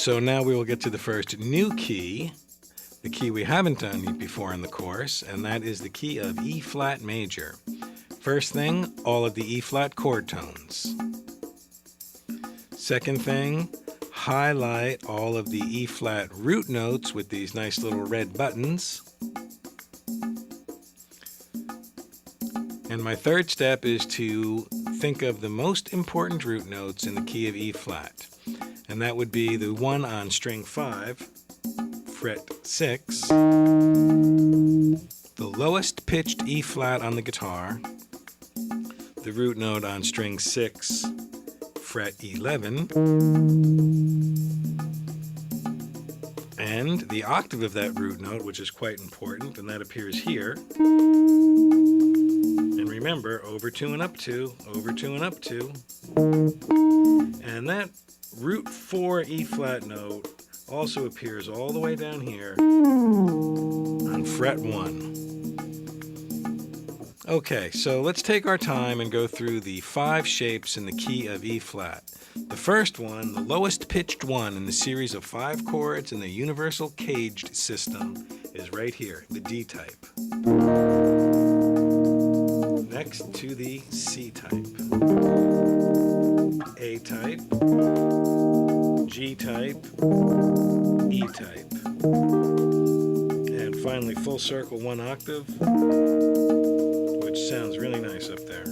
So now we will get to the first new key, the key we haven't done before in the course, and that is the key of E flat major. First thing, all of the E flat chord tones. Second thing, highlight all of the E flat root notes with these nice little red buttons. And my third step is to think of the most important root notes in the key of E flat. And that would be the one on string 5, fret 6, the lowest pitched E flat on the guitar, the root note on string 6, fret 11, and the octave of that root note, which is quite important, and that appears here. And remember, over 2 and up 2, over 2 and up 2. And that root 4 E flat note also appears all the way down here on fret 1. Okay, so let's take our time and go through the 5 shapes in the key of E flat. The first one, the lowest pitched one in the series of 5 chords in the universal CAGED system, is right here, the D type. Next to the C type, A type, G type, E type, and finally full circle 1 octave, which sounds really nice up there.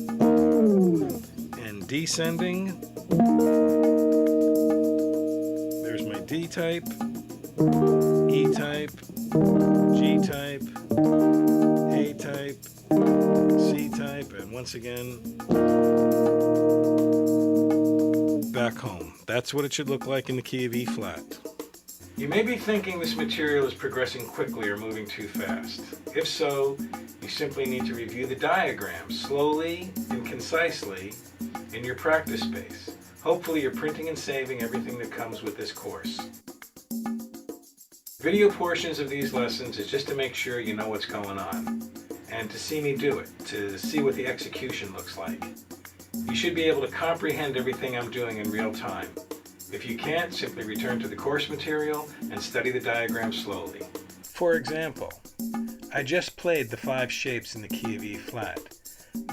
And descending, there's my D type, E type, G type, A type, C type, and once again, back home. That's what it should look like in the key of E flat. You may be thinking this material is progressing quickly or moving too fast. If so, you simply need to review the diagram slowly and concisely in your practice space. Hopefully you're printing and saving everything that comes with this course. Video portions of these lessons is just to make sure you know what's going on and to see me do it, to see what the execution looks like. You should be able to comprehend everything I'm doing in real time. If you can't, simply return to the course material and study the diagram slowly. For example, I just played the 5 shapes in the key of E flat.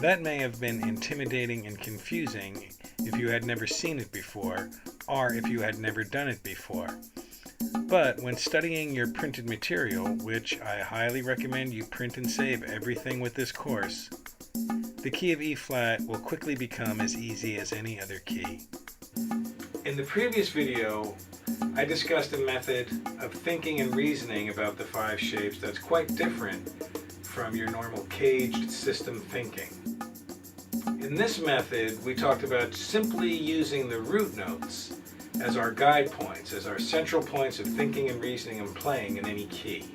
That may have been intimidating and confusing if you had never seen it before, or if you had never done it before. But when studying your printed material, which I highly recommend you print and save everything with this course, the key of E flat will quickly become as easy as any other key. In the previous video, I discussed a method of thinking and reasoning about the 5 shapes that's quite different from your normal CAGED system thinking. In this method, we talked about simply using the root notes as our guide points, as our central points of thinking and reasoning and playing in any key.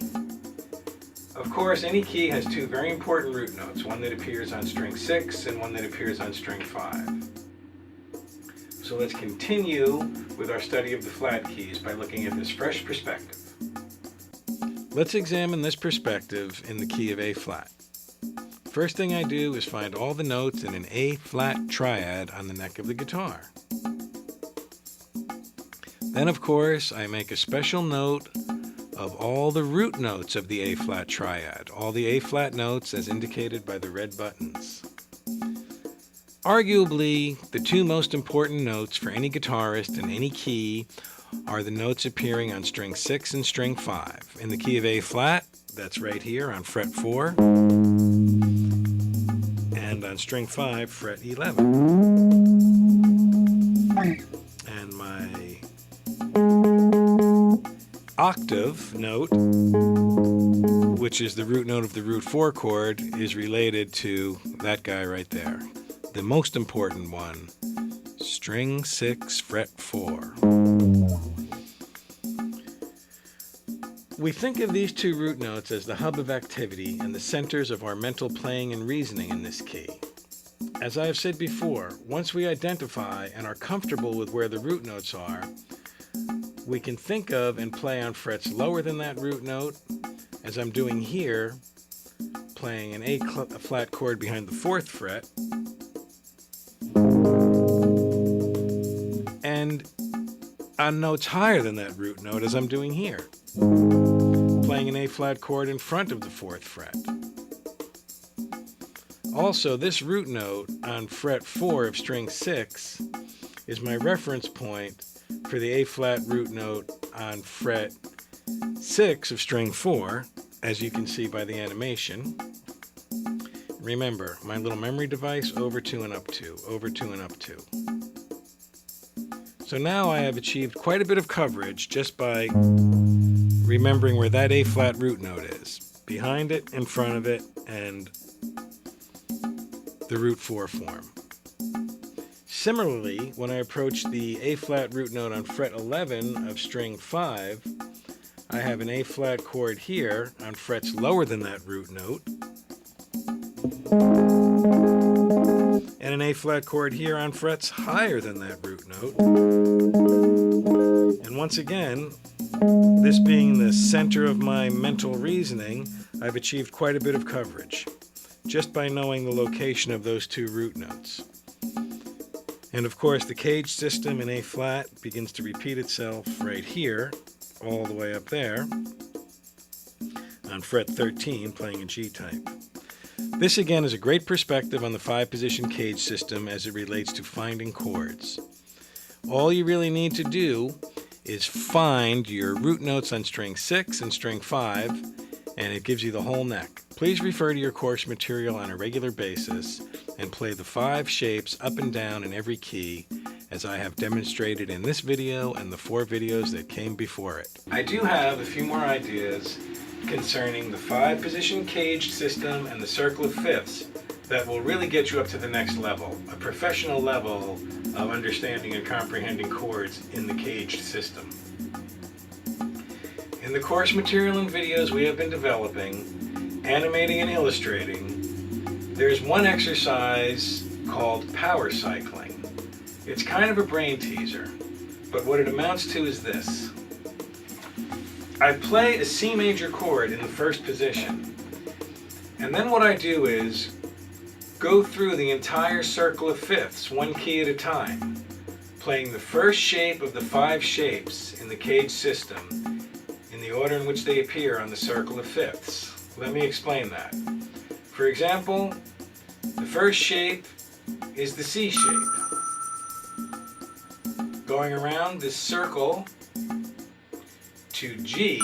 Of course, any key has 2 very important root notes, one that appears on string 6 and one that appears on string 5. So let's continue with our study of the flat keys by looking at this fresh perspective. Let's examine this perspective in the key of A flat. First thing I do is find all the notes in an A flat triad on the neck of the guitar. Then, of course, I make a special note of all the root notes of the A flat triad, all the A flat notes as indicated by the red buttons. Arguably, the 2 most important notes for any guitarist in any key are the notes appearing on string 6 and string 5. In the key of A flat, that's right here on fret 4, and on string 5, fret 11. And my octave note, which is the root note of the root 4 chord, is related to that guy right there. The most important one, string 6, fret 4. We think of these 2 root notes as the hub of activity and the centers of our mental playing and reasoning in this key. As I have said before, once we identify and are comfortable with where the root notes are, we can think of and play on frets lower than that root note, as I'm doing here, playing an A flat chord behind the 4th fret, and on notes higher than that root note, as I'm doing here, playing an A-flat chord in front of the 4th fret. Also, this root note on fret 4 of string 6 is my reference point for the A-flat root note on fret 6 of string 4, as you can see by the animation. Remember, my little memory device, over 2 and up 2, over 2 and up 2. So now I have achieved quite a bit of coverage just by remembering where that A-flat root note is. Behind it, in front of it, and the root 4 form. Similarly, when I approach the A-flat root note on fret 11 of string 5, I have an A-flat chord here on frets lower than that root note, and an A-flat chord here on frets higher than that root note. And once again, this being the center of my mental reasoning, I've achieved quite a bit of coverage just by knowing the location of those 2 root notes. And of course, the CAGED system in A-flat begins to repeat itself right here, all the way up there, on fret 13, playing a G type. This again is a great perspective on the 5-position CAGED system as it relates to finding chords. All you really need to do is find your root notes on string 6 and string 5, and it gives you the whole neck. Please refer to your course material on a regular basis and play the 5 shapes up and down in every key, as I have demonstrated in this video and the 4 videos that came before it. I do have a few more ideas concerning the 5-position CAGED system and the circle of fifths that will really get you up to the next level, a professional level of understanding and comprehending chords in the CAGED system. In the course material and videos we have been developing, animating and illustrating, there's one exercise called power cycling. It's kind of a brain teaser, but what it amounts to is this. I play a C major chord in the first position, and then what I do is go through the entire circle of fifths, one key at a time, playing the first shape of the 5 shapes in the CAGED system in the order in which they appear on the circle of fifths. Let me explain that. For example, the first shape is the C shape. Going around this circle to G,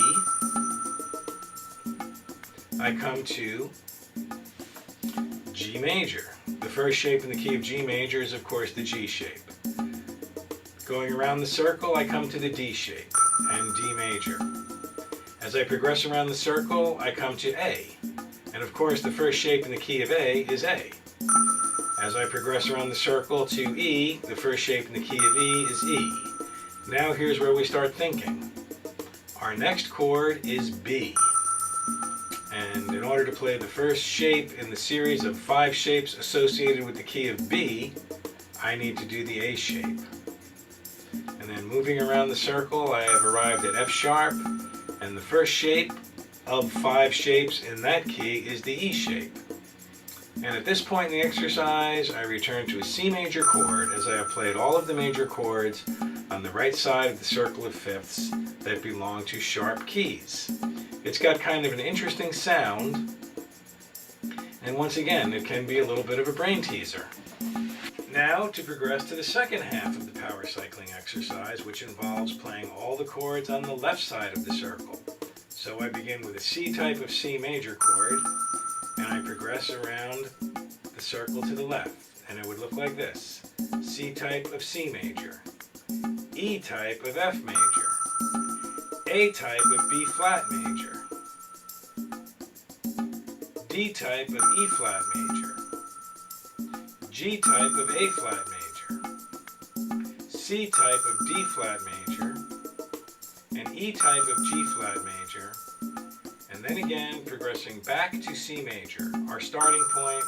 I come to G major. The first shape in the key of G major is, of course, the G shape. Going around the circle, I come to the D shape and D major. As I progress around the circle, I come to A. And of course, the first shape in the key of A is A. As I progress around the circle to E, the first shape in the key of E is E. Now here's where we start thinking. Our next chord is B. And in order to play the first shape in the series of 5 shapes associated with the key of B, I need to do the A shape. And then moving around the circle, I have arrived at F sharp, and the first shape of 5 shapes in that key is the E shape. And at this point in the exercise, I return to a C major chord as I have played all of the major chords on the right side of the circle of fifths that belong to sharp keys. It's got kind of an interesting sound, and once again, it can be a little bit of a brain teaser. Now to progress to the second half of the power cycling exercise, which involves playing all the chords on the left side of the circle. So I begin with a C type of C major chord, and I progress around the circle to the left, and it would look like this. C type of C major, E type of F major, A type of B flat major, D type of E flat major, G type of A flat major, C type of D flat major, and E type of G flat major, and then again progressing back to C major, our starting point,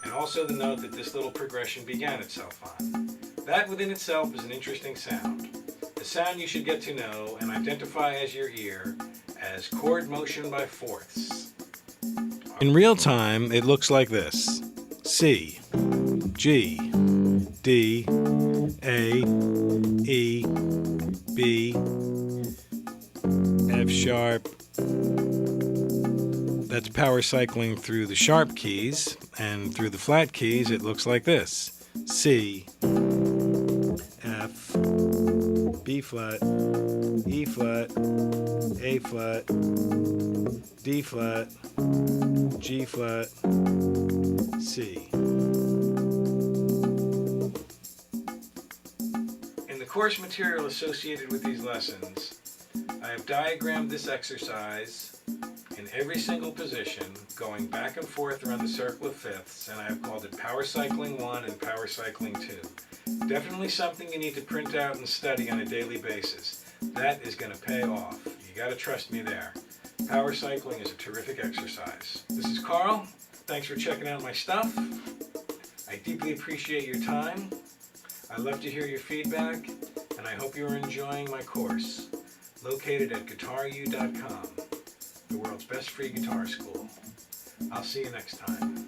and also the note that this little progression began itself on. That within itself is an interesting sound. A sound you should get to know and identify as your ear as chord motion by fourths. In real time, it looks like this. C, G, D, A, E, B, F sharp. That's power cycling through the sharp keys, and through the flat keys it looks like this. C, F, B flat, E flat, A flat, D flat, G flat, C. In the course material associated with these lessons, I have diagrammed this exercise in every single position, going back and forth around the circle of fifths, and I have called it Power Cycling 1 and Power Cycling 2. Definitely something you need to print out and study on a daily basis. That is going to pay off. You got to trust me there. Power cycling is a terrific exercise. This is Karl. Thanks for checking out my stuff. I deeply appreciate your time. I love to hear your feedback, and I hope you are enjoying my course, located at guitaru.com, the world's best free guitar school. I'll see you next time.